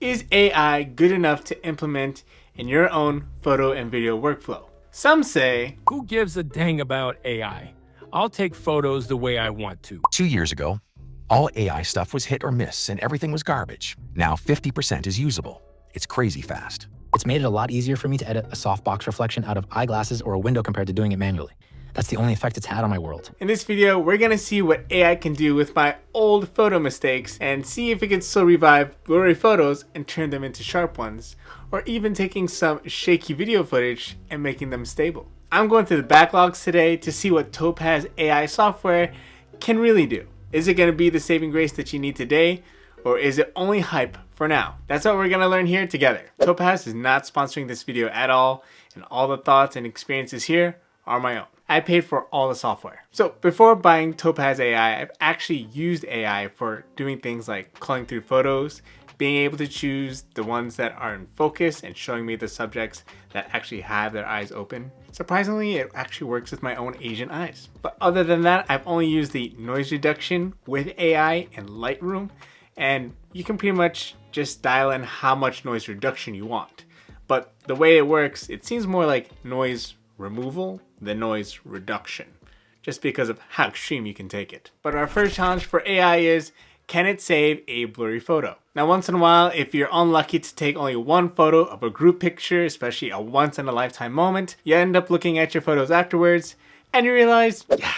Is AI good enough to implement in your own photo and video workflow? Some say, who gives a dang about AI? I'll take photos the way I want to. 2 years ago, all AI stuff was hit or miss and everything was garbage. Now 50% is usable. It's crazy fast. It's made it a lot easier for me to edit a softbox reflection out of eyeglasses or a window compared to doing it manually. That's the only effect it's had on my world. In this video, we're gonna see what AI can do with my old photo mistakes and see if it can still revive blurry photos and turn them into sharp ones, or even taking some shaky video footage and making them stable. I'm going through the backlogs today to see what Topaz AI software can really do. Is it gonna be the saving grace that you need today, or is it only hype for now? That's what we're gonna learn here together. Topaz is not sponsoring this video at all, and all the thoughts and experiences here are my own. I paid for all the software. So before buying Topaz AI, I've actually used AI for doing things like culling through photos, being able to choose the ones that are in focus and showing me the subjects that actually have their eyes open. Surprisingly, it actually works with my own Asian eyes. But other than that, I've only used the noise reduction with AI in Lightroom, and you can pretty much just dial in how much noise reduction you want. But the way it works, it seems more like noise removal than noise reduction, just because of how extreme you can take it. But our first challenge for AI is, can it save a blurry photo? Now, once in a while, if you're unlucky to take only one photo of a group picture, especially a once in a lifetime moment, you end up looking at your photos afterwards and you realize, yeah,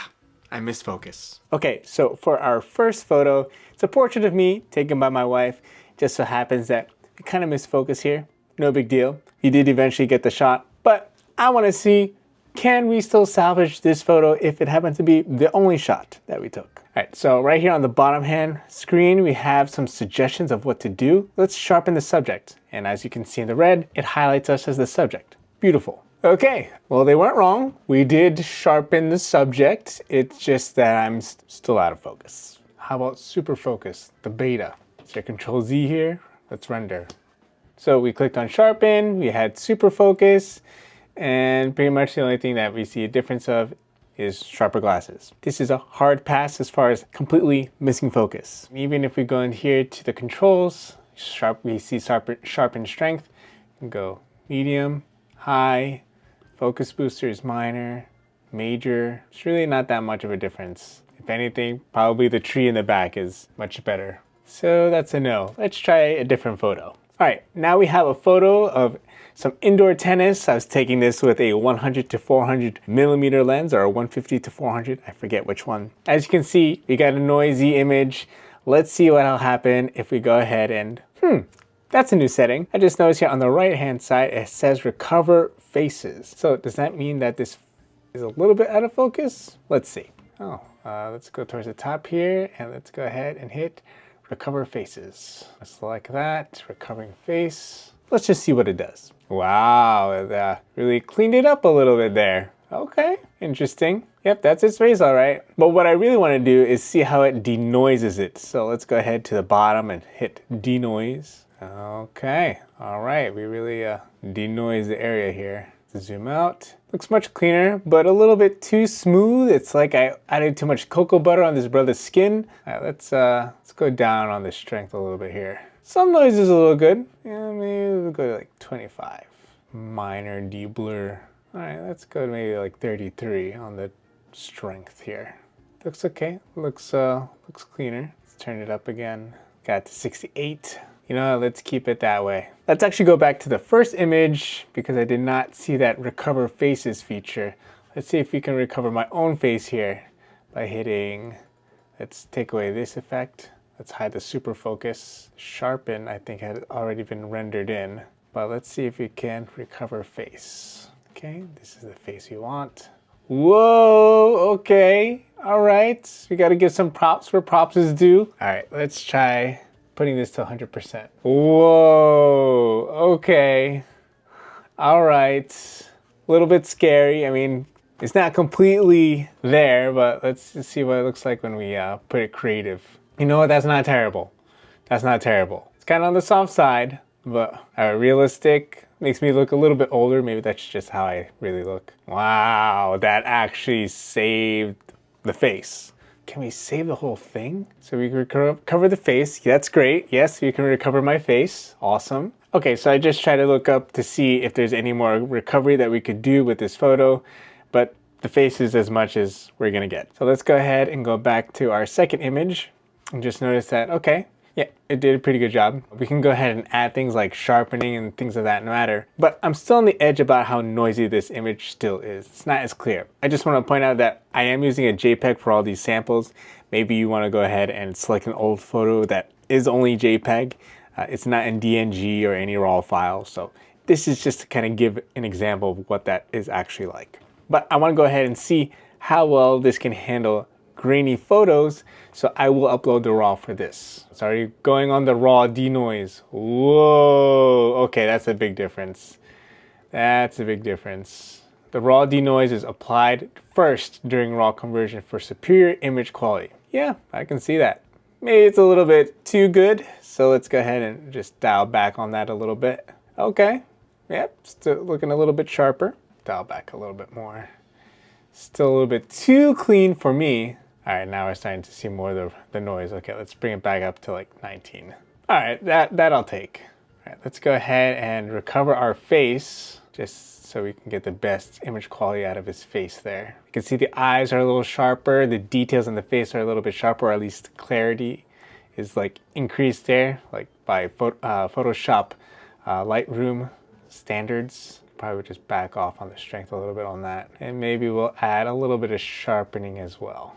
I missed focus. Okay, so for our first photo, it's a portrait of me taken by my wife. Just so happens that we kind of missed focus here. No big deal. You did eventually get the shot, but I want to see, can we still salvage this photo if it happens to be the only shot that we took? All right, so right here on the bottom hand screen, we have some suggestions of what to do. Let's sharpen the subject. And as you can see in the red, it highlights us as the subject. Beautiful. Okay, well, they weren't wrong. We did sharpen the subject. It's just that I'm still out of focus. How about super focus, the beta? So Control Z here, let's render. So we clicked on sharpen, we had super focus, and pretty much the only thing that we see a difference of is sharper glasses. This is a hard pass as far as completely missing focus. Even if we go in here to the controls, we see sharpen strength. We can go medium, high, focus booster is minor, major. It's really not that much of a difference. If anything, probably the tree in the back is much better. So that's a no. Let's try a different photo. All right, now we have a photo of some indoor tennis. I was taking this with a 100 to 400 millimeter lens, or a 150 to 400, I forget which one. As you can see, we got a noisy image. Let's see what'll happen if we go ahead and, that's a new setting. I just noticed here on the right-hand side, it says recover faces. So does that mean that this is a little bit out of focus? Let's see. Let's go towards the top here and let's go ahead and hit recover faces. Just like that, recovering face. Let's just see what it does. Wow, it really cleaned it up a little bit there. Okay, interesting. Yep, that's its face, all right. But what I really want to do is see how it denoises it. So let's go ahead to the bottom and hit denoise. Okay, all right, we really denoise the area here. Zoom out. Looks much cleaner, but a little bit too smooth. It's like I added too much cocoa butter on this brother's skin. All right, let's go down on the strength a little bit here. Some noise is a little good. Yeah, maybe we'll go to like 25. Minor de-blur. All right, let's go to maybe like 33 on the strength here. Looks okay. Looks cleaner. Let's turn it up again. Got to 68. You know, let's keep it that way. Let's actually go back to the first image because I did not see that recover faces feature. Let's see if we can recover my own face here by hitting, let's take away this effect. Let's hide the super focus. Sharpen, I think, had already been rendered in, but let's see if we can recover face. Okay, this is the face we want. Whoa, okay, all right. We gotta give some props where props is due. All right, let's try putting this to 100%. Whoa, okay. All right, a little bit scary. I mean, it's not completely there, but let's just see what it looks like when we put it creative. You know what, that's not terrible. That's not terrible. It's kind of on the soft side, but realistic. Makes me look a little bit older. Maybe that's just how I really look. Wow, that actually saved the face. Can we save the whole thing? So we can recover the face. That's great. Yes, we can recover my face. Awesome. Okay, so I just tried to look up to see if there's any more recovery that we could do with this photo, but the face is as much as we're gonna get. So let's go ahead and go back to our second image and just notice that, okay, yeah, it did a pretty good job. We can go ahead and add things like sharpening and things of that matter, but I'm still on the edge about how noisy this image still is. It's not as clear. I just want to point out that I am using a JPEG for all these samples. Maybe you want to go ahead and select an old photo that is only JPEG. It's not in DNG or any RAW file. So this is just to kind of give an example of what that is actually like. But I want to go ahead and see how well this can handle grainy photos, so I will upload the RAW for this. It's already going on the RAW denoise. Whoa, okay, that's a big difference. That's a big difference. The RAW denoise is applied first during RAW conversion for superior image quality. Yeah, I can see that. Maybe it's a little bit too good, so let's go ahead and just dial back on that a little bit. Okay, yep, still looking a little bit sharper. Dial back a little bit more. Still a little bit too clean for me. All right, now we're starting to see more of the noise. Okay, let's bring it back up to like 19. All right, that I'll take. All right, let's go ahead and recover our face just so we can get the best image quality out of his face there. You can see the eyes are a little sharper. The details in the face are a little bit sharper, or at least clarity is like increased there, like by Photoshop Lightroom standards. Probably just back off on the strength a little bit on that. And maybe we'll add a little bit of sharpening as well.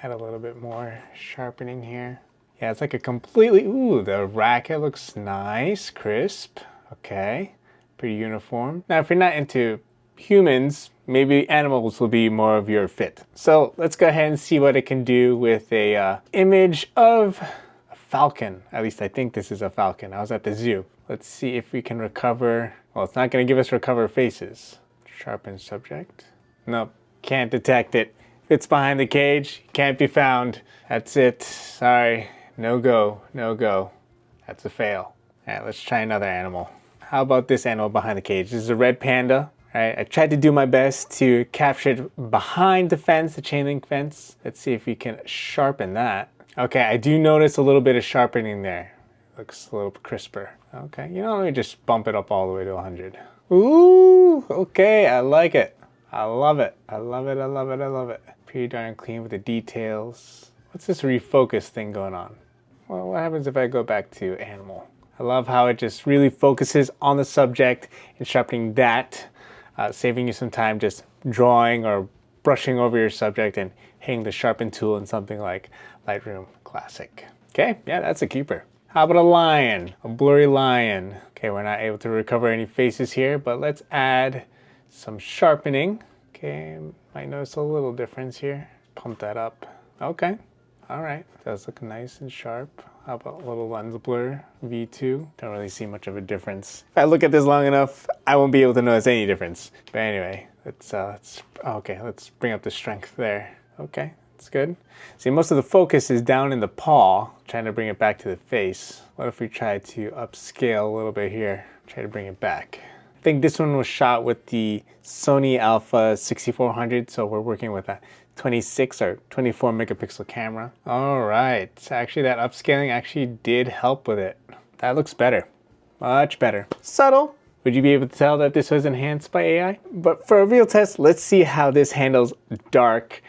Add a little bit more sharpening here. Yeah, it's like a completely, ooh, the racket looks nice, crisp. Okay, pretty uniform. Now, if you're not into humans, maybe animals will be more of your fit. So let's go ahead and see what it can do with a image of a falcon. At least I think this is a falcon. I was at the zoo. Let's see if we can recover. Well, it's not going to give us recover faces. Sharpen subject. Nope, can't detect it. It's behind the cage, can't be found. That's it, sorry, no go, no go. That's a fail. All right, let's try another animal. How about this animal behind the cage? This is a red panda. All right, I tried to do my best to capture it behind the fence, the chain link fence. Let's see if we can sharpen that. Okay, I do notice a little bit of sharpening there. Looks a little crisper. Okay, you know, let me just bump it up all the way to 100. Ooh, okay, I like it. I love it. I love it. I love it. I love it. Pretty darn clean with the details. What's this refocus thing going on? Well, what happens if I go back to animal? I love how it just really focuses on the subject and sharpening that, saving you some time just drawing or brushing over your subject and hitting the sharpen tool in something like Lightroom Classic. Okay, yeah, that's a keeper. How about a lion? A blurry lion. Okay, we're not able to recover any faces here, but let's add some sharpening. Okay, might notice a little difference here. Pump that up. Okay, all right. Does look nice and sharp. How about a little lens blur, V2? Don't really see much of a difference. If I look at this long enough, I won't be able to notice any difference. But anyway, let's bring up the strength there. Okay, that's good. See, most of the focus is down in the paw, trying to bring it back to the face. What if we try to upscale a little bit here? Try to bring it back. I think this one was shot with the Sony Alpha 6400, so we're working with a 26 or 24 megapixel camera. All right, actually that upscaling actually did help with it. That looks better, much better. Subtle. Would you be able to tell that this was enhanced by AI? But for a real test, let's see how this handles dark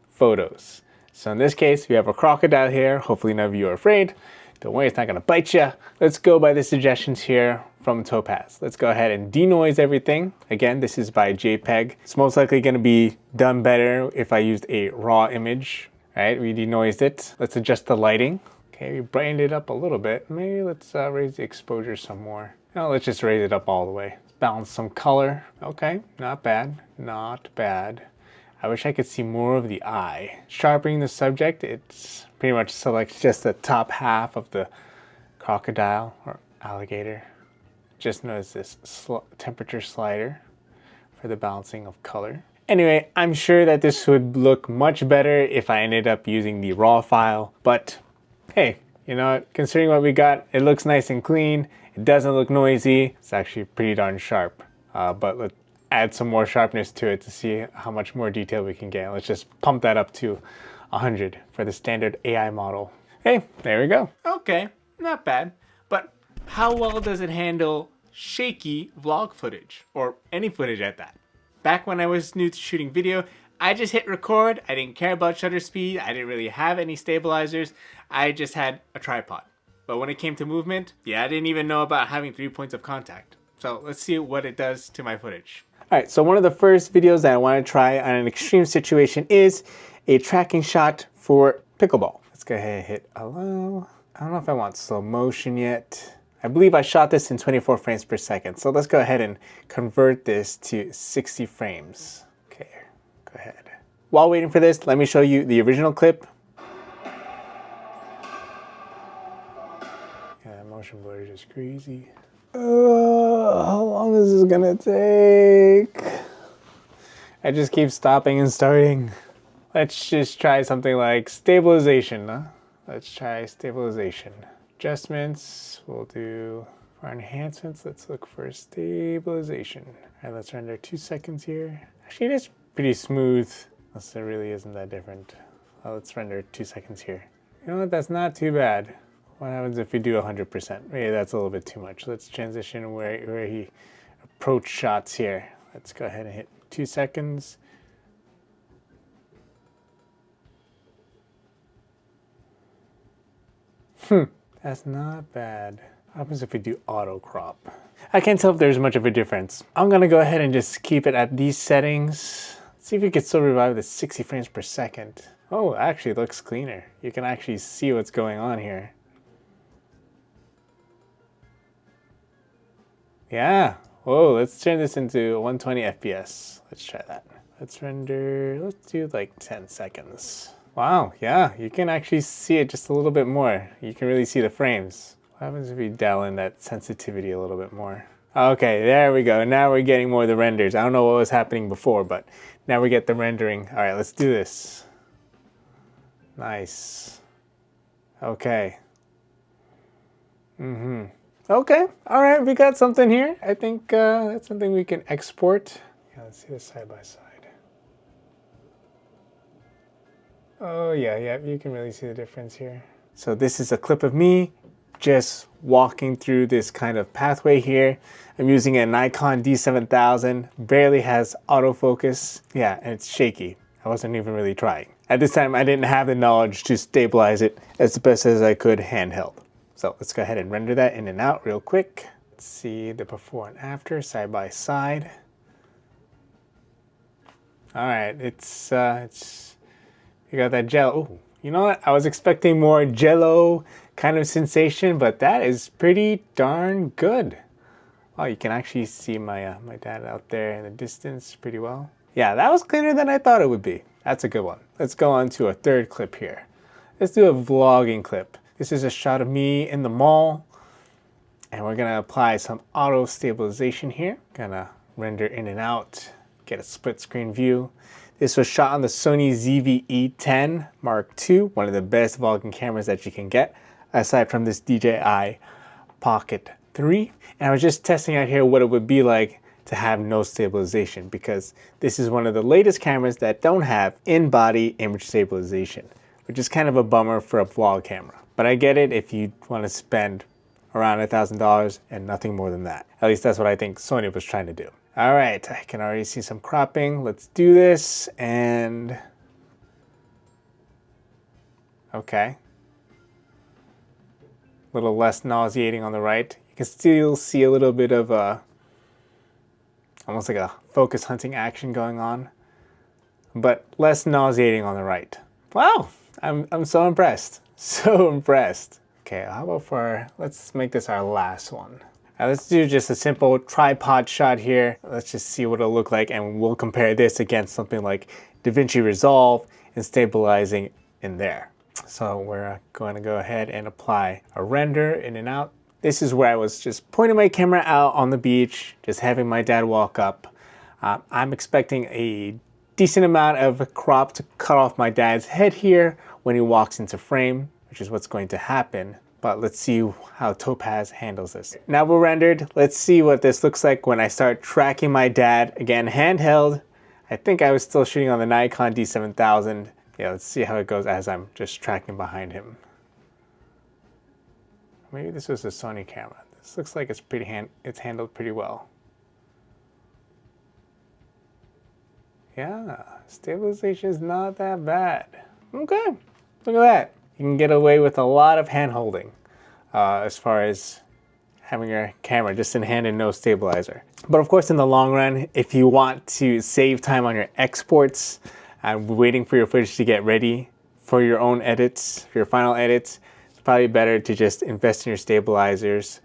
photos. So in this case, we have a crocodile here. Hopefully none of you are afraid. Don't worry, it's not gonna bite you. Let's go by the suggestions here from Topaz. Let's go ahead and denoise everything. Again, this is by JPEG. It's most likely gonna be done better if I used a raw image. All right, we denoised it. Let's adjust the lighting. Okay, we brightened it up a little bit. Maybe let's raise the exposure some more. No, let's just raise it up all the way. Balance some color. Okay, not bad, not bad. I wish I could see more of the eye. Sharpening the subject, it's pretty much selects just the top half of the crocodile or alligator. Just notice this temperature slider for the balancing of color. Anyway, I'm sure that this would look much better if I ended up using the raw file, but hey, you know what? Considering what we got, it looks nice and clean. It doesn't look noisy. It's actually pretty darn sharp, but let's add some more sharpness to it to see how much more detail we can get. Let's just pump that up to 100 for the standard AI model. Hey, there we go. Okay, not bad. But how well does it handle shaky vlog footage, or any footage at that? Back when I was new to shooting video, I just hit record. I didn't care about shutter speed. I didn't really have any stabilizers. I just had a tripod. But when it came to movement, yeah, I didn't even know about having 3 points of contact. So let's see what it does to my footage. All right, so one of the first videos that I want to try on an extreme situation is a tracking shot for pickleball. Let's go ahead and hit allow. I don't know if I want slow motion yet. I believe I shot this in 24 frames per second. So let's go ahead and convert this to 60 frames. Okay, go ahead. While waiting for this, let me show you the original clip. Yeah, motion blur is just crazy. How long is this gonna take? I just keep stopping and starting. Let's just try something like stabilization, huh? Let's try stabilization. Adjustments, we'll do for enhancements, let's look for stabilization. All right, let's render 2 seconds here. Actually, it is pretty smooth, unless it really isn't that different. Well, let's render 2 seconds here. You know what, that's not too bad. What happens if we do 100%? Maybe that's a little bit too much. Let's transition where he approach shots here. Let's go ahead and hit 2 seconds. That's not bad. What happens if we do auto crop? I can't tell if there's much of a difference. I'm gonna go ahead and just keep it at these settings. See if we can still revive the 60 frames per second. Oh, actually it looks cleaner. You can actually see what's going on here. Yeah. Whoa, let's turn this into 120 FPS. Let's try that. Let's render, let's do like 10 seconds. Wow, yeah, you can actually see it just a little bit more. You can really see the frames. What happens if we dial in that sensitivity a little bit more? Okay, there we go. Now we're getting more of the renders. I don't know what was happening before, but now we get the rendering. All right, let's do this. Nice. Okay. Okay, all right, we got something here. I think that's something we can export. Yeah, let's see this side by side. Oh yeah, you can really see the difference here. So this is a clip of me just walking through this kind of pathway here. I'm using a Nikon D7000, barely has autofocus. Yeah, and it's shaky. I wasn't even really trying. At this time, I didn't have the knowledge to stabilize it as best as I could handheld. So let's go ahead and render that in and out real quick. Let's see the before and after side by side. All right, it's you got that gel. Ooh, you know what? I was expecting more jello kind of sensation, but that is pretty darn good. Oh, you can actually see my my dad out there in the distance pretty well. Yeah, that was cleaner than I thought it would be. That's a good one. Let's go on to a third clip here. Let's do a vlogging clip. This is a shot of me in the mall, and we're gonna apply some auto stabilization here. Gonna render in and out, get a split screen view. This was shot on the Sony ZV-E10 Mark II, one of the best vlogging cameras that you can get, aside from this DJI Pocket 3. And I was just testing out here what it would be like to have no stabilization, because this is one of the latest cameras that don't have in-body image stabilization, which is kind of a bummer for a vlog camera. But I get it if you want to spend around $1,000 and nothing more than that. At least that's what I think Sony was trying to do. All right, I can already see some cropping. Let's do this, and okay. A little less nauseating on the right. You can still see a little bit of almost like a focus hunting action going on, but less nauseating on the right. Wow, I'm so impressed. So impressed. Okay, how about let's make this our last one. Let's do just a simple tripod shot here. Let's just see what it'll look like, and we'll compare this against something like DaVinci Resolve and stabilizing in there. So we're going to go ahead and apply a render in and out. This is where I was just pointing my camera out on the beach, just having my dad walk up. I'm expecting a decent amount of crop to cut off my dad's head here when he walks into frame, which is what's going to happen. But let's see how Topaz handles this. Now we're rendered. Let's see what this looks like when I start tracking my dad. Again, handheld. I think I was still shooting on the Nikon D7000. Yeah, let's see how it goes as I'm just tracking behind him. Maybe this was a Sony camera. This looks like it's handled pretty well. Yeah, stabilization is not that bad. Okay, look at that. You can get away with a lot of hand holding as far as having your camera just in hand and no stabilizer. But of course, in the long run, if you want to save time on your exports and waiting for your footage to get ready for your own edits, for your final edits, it's probably better to just invest in your stabilizers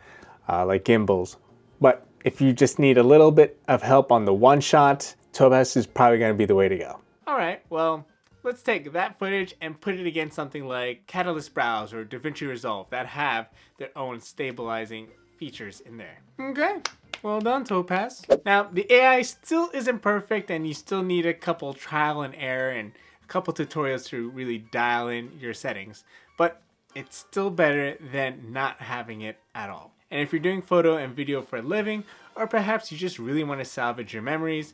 like gimbals. But if you just need a little bit of help on the one shot, Topaz is probably going to be the way to go. All right, well, let's take that footage and put it against something like Catalyst Browse or DaVinci Resolve that have their own stabilizing features in there. Okay, well done, Topaz. Now, the AI still isn't perfect and you still need a couple trial and error and a couple tutorials to really dial in your settings, but it's still better than not having it at all. And if you're doing photo and video for a living, or perhaps you just really want to salvage your memories,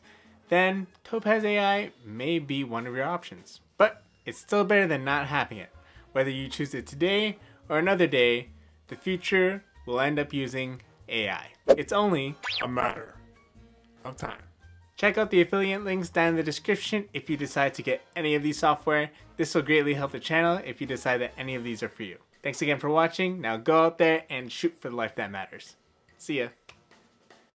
then Topaz AI may be one of your options. But it's still better than not having it. Whether you choose it today or another day, the future will end up using AI. It's only a matter of time. Check out the affiliate links down in the description if you decide to get any of these software. This will greatly help the channel if you decide that any of these are for you. Thanks again for watching. Now go out there and shoot for the life that matters. See ya.